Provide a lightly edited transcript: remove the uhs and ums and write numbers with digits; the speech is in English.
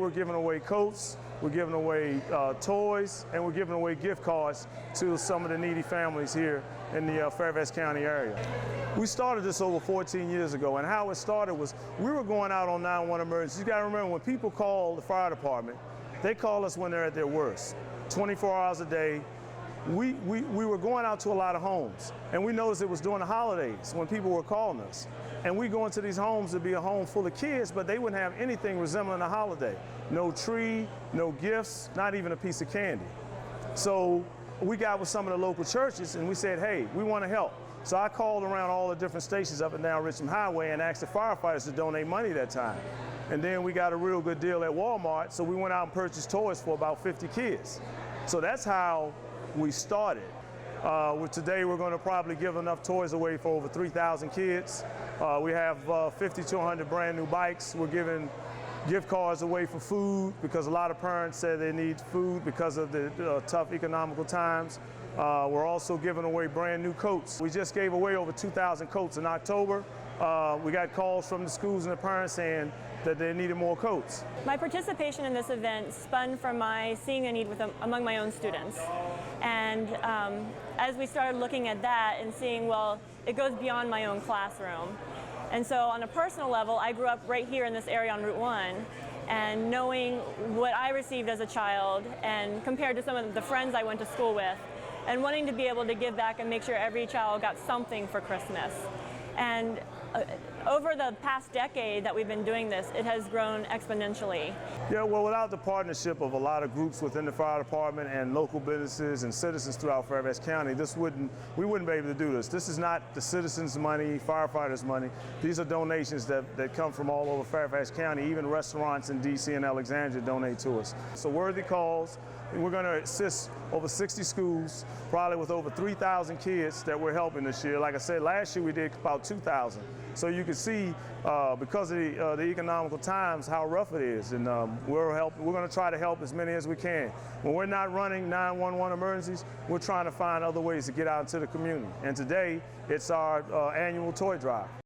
We're giving away coats, we're giving away toys, and we're giving away gift cards to some of the needy families here in the Fairfax County area. We started this over 14 years ago, and how it started was we were going out on 911 emergencies. You gotta remember, when people call the fire department, they call us when they're at their worst, 24 hours a day. We were going out to a lot of homes, and we noticed it was during the holidays when people were calling us. And we go into these homes to be a home full of kids, but they wouldn't have anything resembling a holiday. No tree, no gifts, not even a piece of candy. So we got with some of the local churches and we said, hey, we want to help. So I called around all the different stations up and down Richmond Highway and asked the firefighters to donate money that time. And then we got a real good deal at Walmart, so we went out and purchased toys for about 50 kids. So that's how we started. Today we're going to probably give enough toys away for over 3,000 kids. We have 50 to 100 brand new bikes. We're giving gift cards away for food because a lot of parents say they need food because of the tough economical times. We're also giving away brand new coats. We just gave away over 2,000 coats in October. We got calls from the schools and the parents saying that they needed more coats. My participation in this event spun from my seeing a need among my own students. And as we started looking at that and seeing, well, it goes beyond my own classroom. And so on a personal level, I grew up right here in this area on Route 1, and knowing what I received as a child and compared to some of the friends I went to school with, and wanting to be able to give back and make sure every child got something for Christmas. And over the past decade that we've been doing this, it has grown exponentially. Yeah, well, without the partnership of a lot of groups within the fire department and local businesses and citizens throughout Fairfax County, we wouldn't be able to do this. This is not the citizens' money, firefighters' money. These are donations that come from all over Fairfax County. Even restaurants in DC and Alexandria donate to us. So worthy calls. We're going to assist over 60 schools, probably with over 3,000 kids that we're helping this year. Like I said, last year we did about 2,000. So you can see, because of the economical times, how rough it is. And we're going to try to help as many as we can. When we're not running 911 emergencies, we're trying to find other ways to get out into the community. And today, it's our annual toy drive.